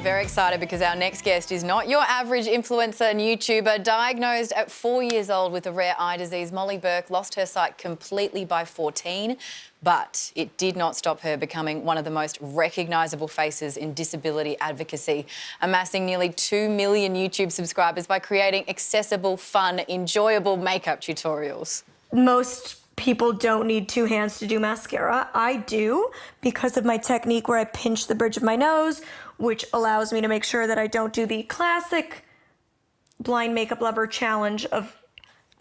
Very excited because our next guest is not your average influencer and YouTuber. Diagnosed at 4 years old with a rare eye disease, Molly Burke lost her sight completely by 14, but it did not stop her becoming one of the most recognisable faces in disability advocacy, amassing nearly 2 million YouTube subscribers by creating accessible, fun, enjoyable makeup tutorials. Most people don't need two hands to do mascara. I do, because of my technique where I pinch the bridge of my nose, which allows me to make sure that I don't do the classic blind makeup lover challenge of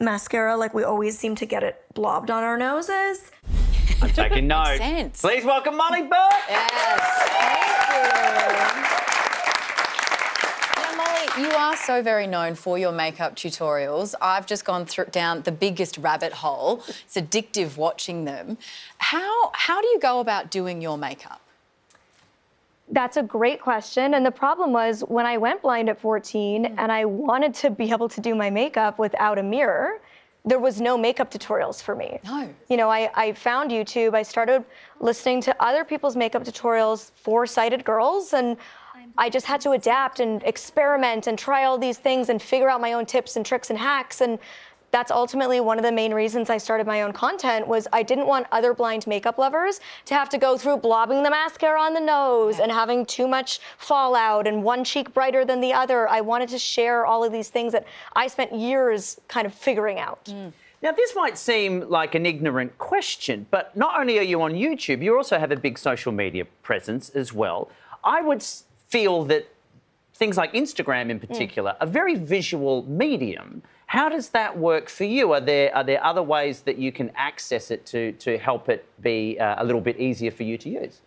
mascara, like we always seem to get it blobbed on our noses. I'm taking note. Makes sense. Please welcome Molly Burke. Yes, thank you. Now, Molly, you are so very known for your makeup tutorials. I've just gone down the biggest rabbit hole. It's addictive watching them. How do you go about doing your makeup? That's a great question. And the problem was when I went blind at 14 and I wanted to be able to do my makeup without a mirror, there was no makeup tutorials for me. No. You know, I found YouTube, I started listening to other people's makeup tutorials for sighted girls, and I just had to adapt and experiment and try all these things and figure out my own tips and tricks and hacks. And that's ultimately one of the main reasons I started my own content. Was I didn't want other blind makeup lovers to have to go through blobbing the mascara on the nose and having too much fallout and one cheek brighter than the other. I wanted to share all of these things that I spent years kind of figuring out. Now, this might seem like an ignorant question, but not only are you on YouTube, you also have a big social media presence as well. I would feel that things like Instagram in particular are very visual medium. How does that work for you? Are there other ways that you can access it to help it be a little bit easier for you to use?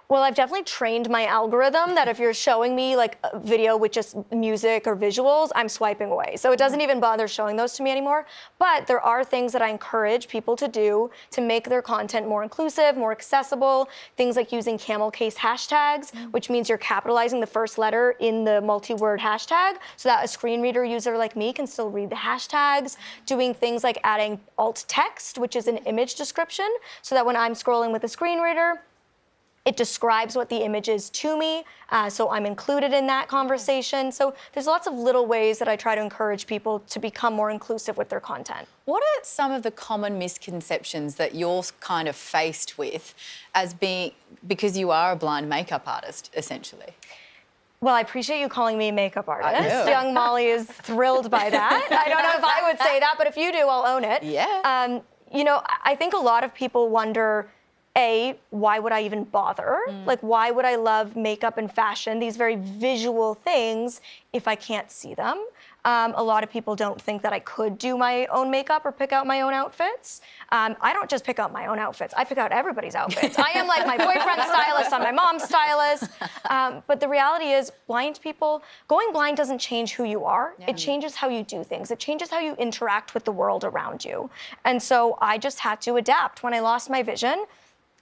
Well, I've definitely trained my algorithm that if you're showing me like a video with just music or visuals, I'm swiping away. So it doesn't even bother showing those to me anymore. But there are things that I encourage people to do to make their content more inclusive, more accessible. Things like using camel case hashtags, which means you're capitalizing the first letter in the multi-word hashtag so that a screen reader user like me can still read the hashtags. Doing things like adding alt text, which is an image description, so that when I'm scrolling with a screen reader, it describes what the image is to me, so I'm included in that conversation. So there's lots of little ways that I try to encourage people to become more inclusive with their content. What are some of the common misconceptions that you're kind of faced with as being, because you are a blind makeup artist, essentially? Well, I appreciate you calling me a makeup artist. I do. Young Molly is thrilled by that. I don't know if I would say that, but if you do, I'll own it. Yeah. You know, I think a lot of people wonder, why would I even bother? Like, why would I love makeup and fashion, these very visual things, if I can't see them? A lot of people don't think that I could do my own makeup or pick out my own outfits. I don't just pick out my own outfits, I pick out everybody's outfits. I am like my boyfriend's stylist, I'm my mom's stylist. But the reality is, blind people, going blind doesn't change who you are. Yeah. It changes how you do things. It changes how you interact with the world around you. And so I just had to adapt. When I lost my vision,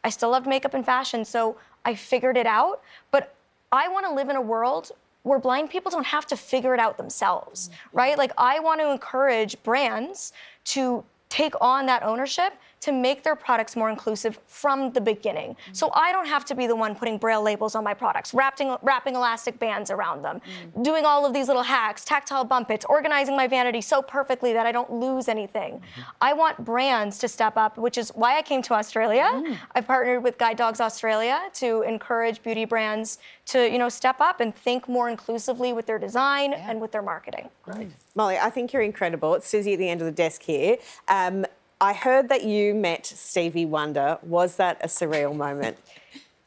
I still loved makeup and fashion, so I figured it out. But I want to live in a world where blind people don't have to figure it out themselves, right? Like, I want to encourage brands to take on that ownership to make their products more inclusive from the beginning. So I don't have to be the one putting Braille labels on my products, wrapping elastic bands around them, doing all of these little hacks, tactile bump its, organizing my vanity so perfectly that I don't lose anything. I want brands to step up, which is why I came to Australia. I partnered with Guide Dogs Australia to encourage beauty brands to, you know, step up and think more inclusively with their design and with their marketing. Great. Molly, I think you're incredible. It's Susie at the end of the desk here. I heard that you met Stevie Wonder. Was that a surreal moment?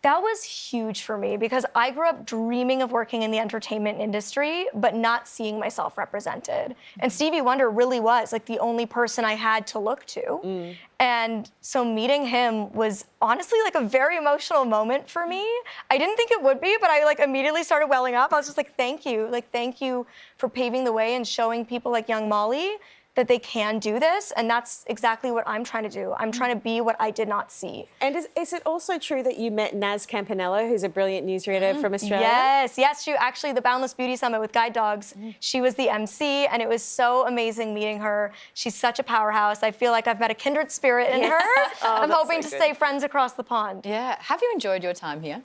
That was huge for me because I grew up dreaming of working in the entertainment industry, but not seeing myself represented. And Stevie Wonder really was like the only person I had to look to. And so meeting him was honestly like a very emotional moment for me. I didn't think it would be, but I like immediately started welling up. I was just like, thank you for paving the way and showing people like young Molly that they can do this, and that's exactly what I'm trying to do. I'm trying to be what I did not see. And is it also true that you met Naz Campanello, who's a brilliant newsreader from Australia? Yes, she actually, the Boundless Beauty Summit with Guide Dogs, she was the MC, and it was so amazing meeting her. She's such a powerhouse. I feel like I've met a kindred spirit in her. I'm hoping to stay friends across the pond. Yeah. Have you enjoyed your time here?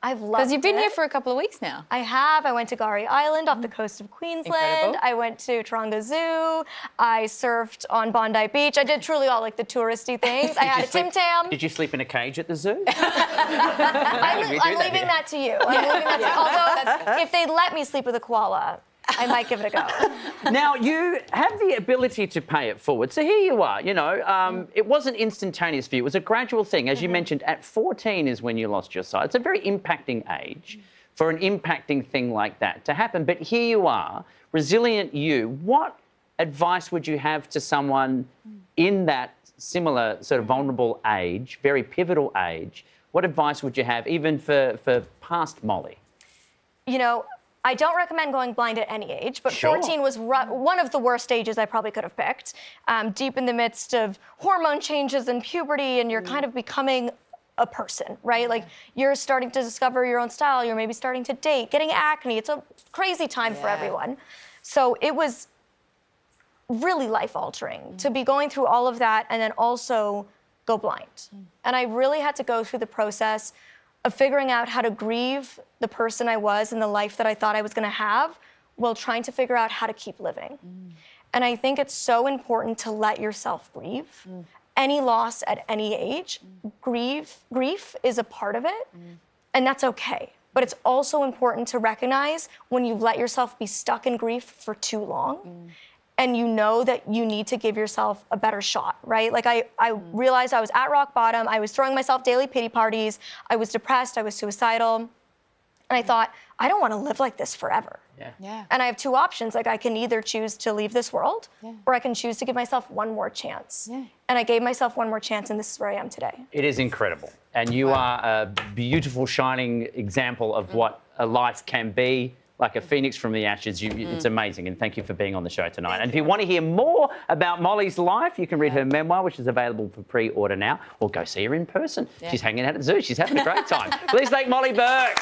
I've loved it. Because you've been here for a couple of weeks now. I have. I went to Gari Island off the coast of Queensland. Incredible. I went to Taronga Zoo. I surfed on Bondi Beach. I did truly all like the touristy things. I had a Tim Tam. Did you sleep in a cage at the zoo? I'm leaving that to you. I'm leaving that to you. Although, if they let me sleep with a koala, I might give it a go. Now, you have the ability to pay it forward. So here you are, you know, it wasn't instantaneous for you. It was a gradual thing. As you mentioned, at 14 is when you lost your sight. It's a very impacting age for an impacting thing like that to happen. But here you are, resilient you. What advice would you have to someone in that similar sort of vulnerable age, very pivotal age? What advice would you have even for past Molly? You know, I don't recommend going blind at any age, but Sure. 14 was one of the worst ages I probably could have picked. Deep in the midst of hormone changes and puberty, and you're kind of becoming a person, right? Like you're starting to discover your own style, you're maybe starting to date, getting acne. It's a crazy time for everyone. So it was really life-altering to be going through all of that and then also go blind. And I really had to go through the process of figuring out how to grieve the person I was and the life that I thought I was going to have while trying to figure out how to keep living. And I think it's so important to let yourself grieve. Any loss at any age, grief is a part of it, and that's okay. But it's also important to recognize when you've let yourself be stuck in grief for too long, and you know that you need to give yourself a better shot, right? Like I realized I was at rock bottom. I was throwing myself daily pity parties. I was depressed. I was suicidal. And I thought, I don't want to live like this forever. Yeah. And I have two options. Like I can either choose to leave this world or I can choose to give myself one more chance. And I gave myself one more chance, and this is where I am today. It is incredible. And you are a beautiful, shining example of what a life can be. Like a phoenix from the ashes. It's amazing, and thank you for being on the show tonight. And if you want to hear more about Molly's life, you can read her memoir, which is available for pre-order now, or go see her in person. She's hanging out at the zoo. She's having a great time. Please thank Molly Burke.